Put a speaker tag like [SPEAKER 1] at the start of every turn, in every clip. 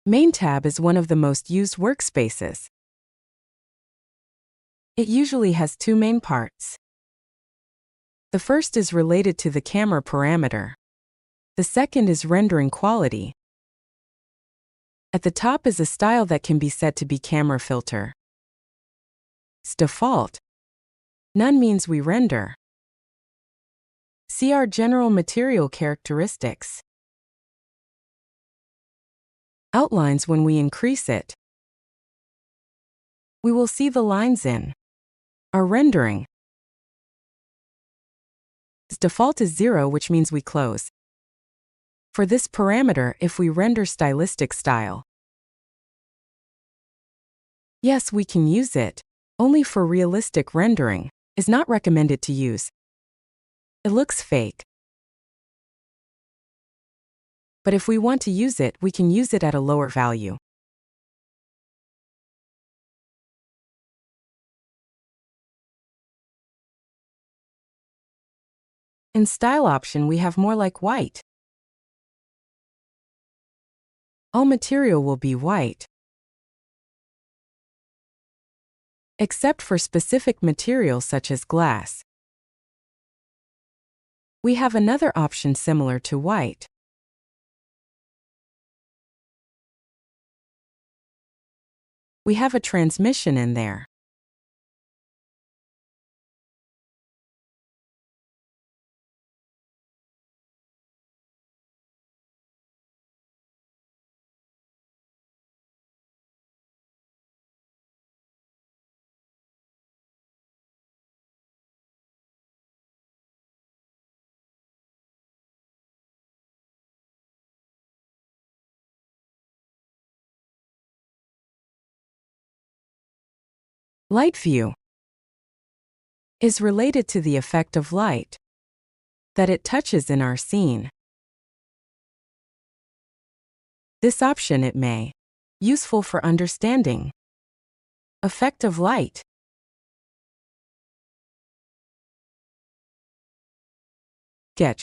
[SPEAKER 1] Main tab is one of the most used workspaces. It usually has two main parts. The first is related to the camera parameter. The second is rendering quality. At the top is a style that can be set to be camera filter. It's default. None means we render. See our general material characteristics. Outlines when we increase it. We will see the lines in our rendering. Its default is 0, which means we close. For this parameter, if we render stylistic style, yes, we can use it. Only for realistic rendering, is not recommended to use. It looks fake. But if we want to use it, we can use it at a lower value. In style option, we have more like white. All material will be white, except for specific materials such as glass. We have another option similar to white. We have a transmission in there. Light view is related to the effect of light that it touches in our scene. This option it may useful for understanding effect of light. Sketch.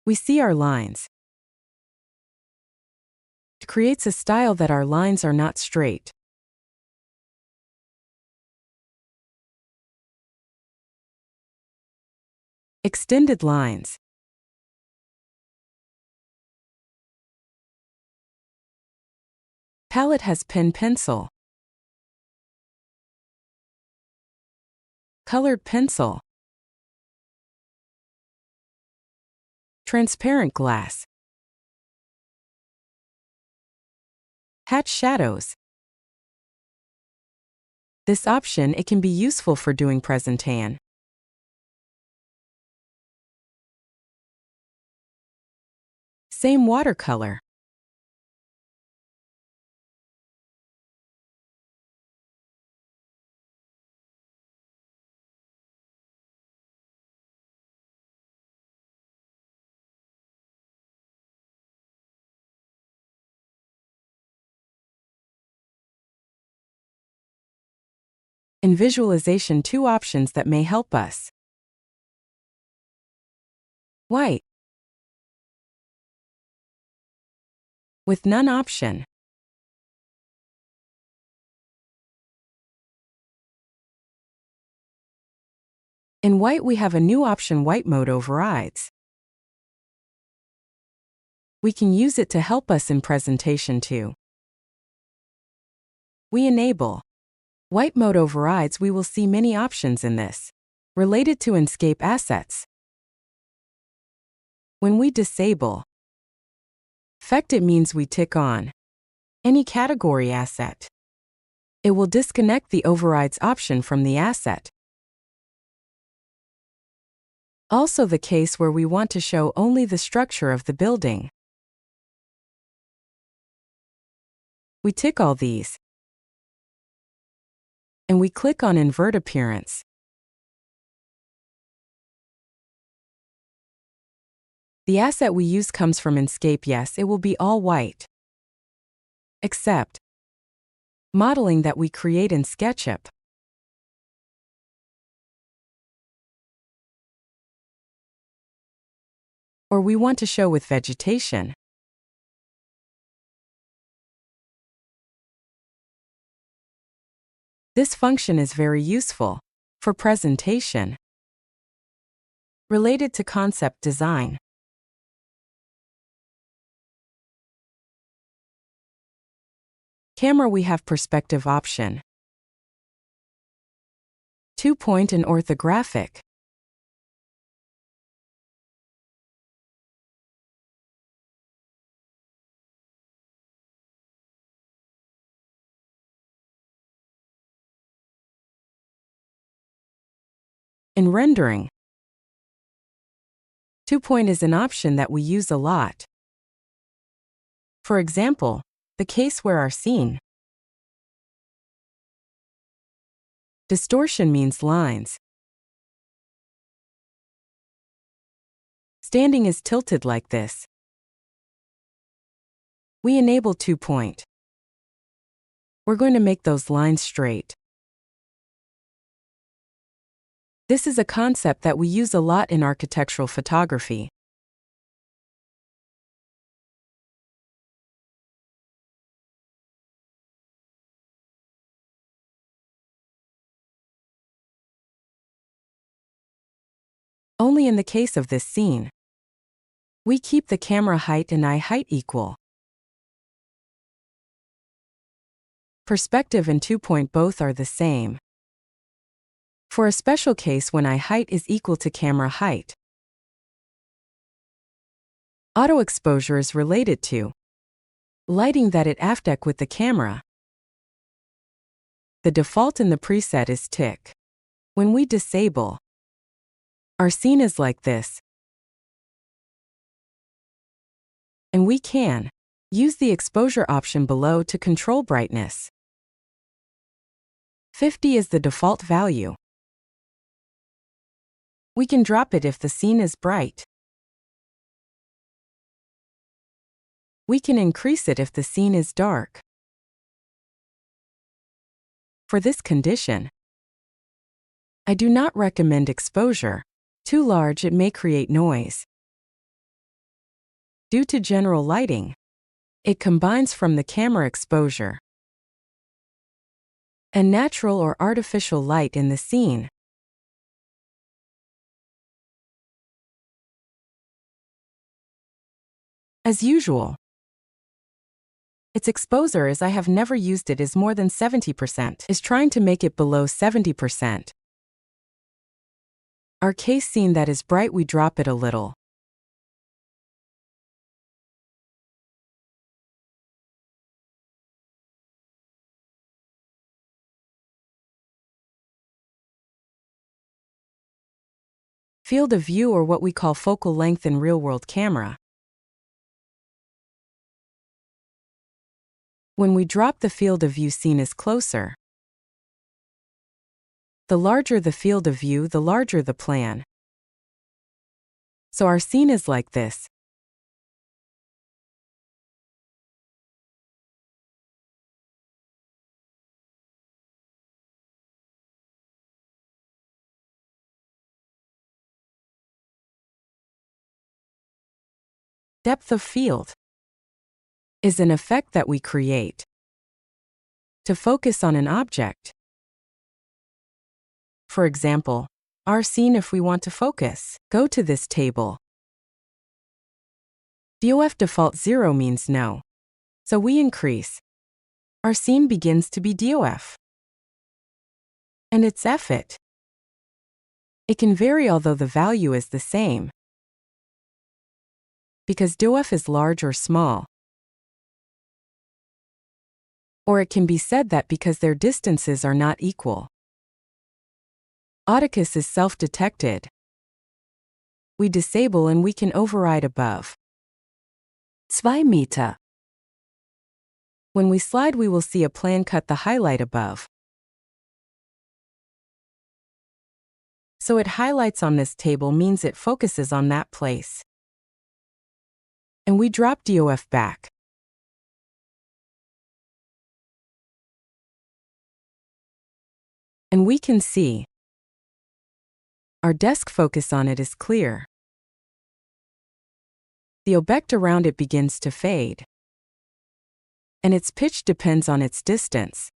[SPEAKER 1] We see our lines. It creates a style that our lines are not straight. Extended lines. Palette has pen pencil. Colored pencil. Transparent glass. Hatch shadows. This option it can be useful for doing presentation. Same watercolor. In visualization, two options that may help us. White. With none option. In white we have a new option, white mode overrides. We can use it to help us in presentation too. We enable white mode overrides. We will see many options in this, related to Enscape assets. When we disable effect, it means we tick on any category asset. It will disconnect the overrides option from the asset. Also the case where we want to show only the structure of the building. We tick all these. And we click on Invert Appearance. The asset we use comes from Enscape. Yes, it will be all white. Except modeling that we create in SketchUp, or we want to show with vegetation. This function is very useful for presentation related to concept design. Camera, we have perspective option, 2-point and orthographic. In rendering, 2-point is an option that we use a lot. For example, the case where our scene. Distortion means lines. Standing is tilted like this. We enable 2-point. We're going to make those lines straight. This is a concept that we use a lot in architectural photography. Only in the case of this scene, we keep the camera height and eye height equal. Perspective and 2-point both are the same. For a special case when eye height is equal to camera height, auto exposure is related to lighting that it aftec with the camera. The default in the preset is tick. When we disable, our scene is like this. And we can use the exposure option below to control brightness. 50 is the default value. We can drop it if the scene is bright. We can increase it if the scene is dark. For this condition, I do not recommend exposure. Too large, it may create noise. Due to general lighting, it combines from the camera exposure and natural or artificial light in the scene. As usual, its exposure, as I have never used it, is more than 70%, is trying to make it below 70%. Our case scene that is bright, we drop it a little. Field of view, or what we call focal length in real-world camera. When we drop the field of view, scene is closer. The larger the field of view, the larger the plan. So our scene is like this. Depth of field is an effect that we create to focus on an object. For example, our scene, if we want to focus, go to this table. DOF default 0 means no. So we increase. Our scene begins to be DOF. And it's FIT. It can vary, although the value is the same, because DOF is large or small. Or it can be said that because their distances are not equal. Autocus is self-detected. We disable and we can override above 2 Meter. When we slide, we will see a plan cut the highlight above. So it highlights on this table means it focuses on that place. And we drop DOF back. And we can see our desk focus on it is clear. The object around it begins to fade, and its pitch depends on its distance.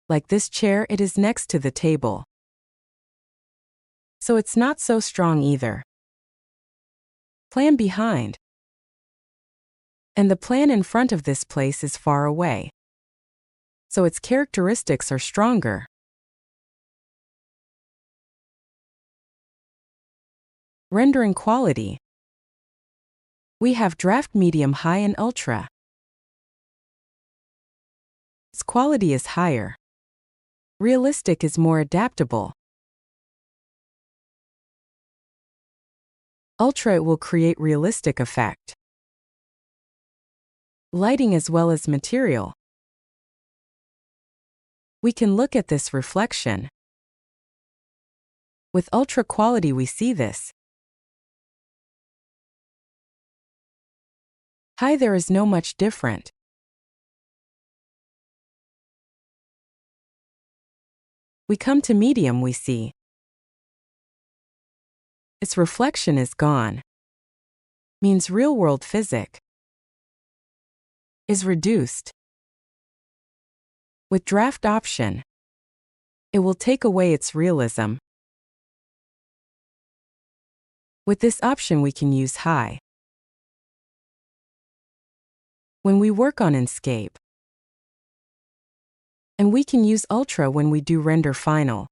[SPEAKER 1] Like this chair, it is next to the table, so it's not so strong either. Plan behind. And the plan in front of this place is far away, so its characteristics are stronger. Rendering quality. We have draft, medium, high, and ultra. Its quality is higher. Realistic is more adaptable. Ultra, it will create realistic effect. Lighting as well as material. We can look at this reflection. With ultra quality we see this. High, there is no much different. We come to medium, we see its reflection is gone. Means real-world physics is reduced. With draft option, it will take away its realism. With this option we can use high. When we work on Enscape, and we can use ultra when we do render final.